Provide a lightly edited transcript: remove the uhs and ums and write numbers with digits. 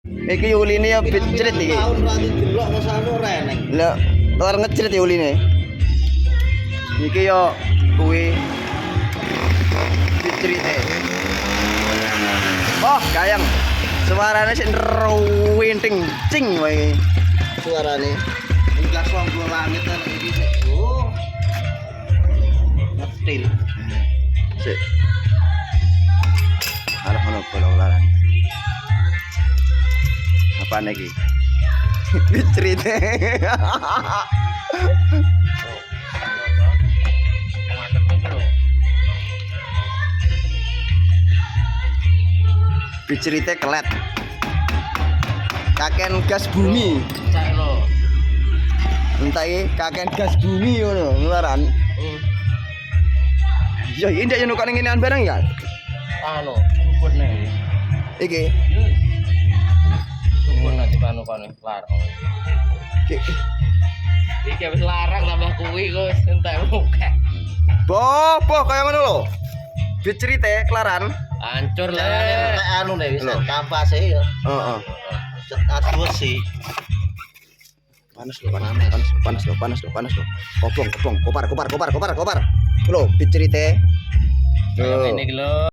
Iki uline ya bicrit iki. Tahun rati delok mosane ora eneng. Lah, ora ngecrit ya uline. Iki yo kuwi dicerite. Oh, kayang. Suarane sing ruwinting cing wae. Suarane. Iki gas wong langit kan iki sik. Oh. Ngetil. Sik. Arep ono bolong-laran. Apa lagi? Dicerite. Bicerite kelet. Kaken gas bumi. Cak lo. Entah iki kaken gas bumi ngono, ngeluaran. Ya iki ndak yo nukane ngenean barang ya. Anu, ruput nih. Iki. Ruput nanti panu-panu larang. Iki. Iki wis larang tambah kuwi Gus, entek muka. Boh, kaya ngono lho. Bicerite kelaran. Hancur lah. Anu nih wis kampase ya. Heeh. Aduh sih. Panas lho. Kopong, kopar. Lho, bicerite. Ini lho.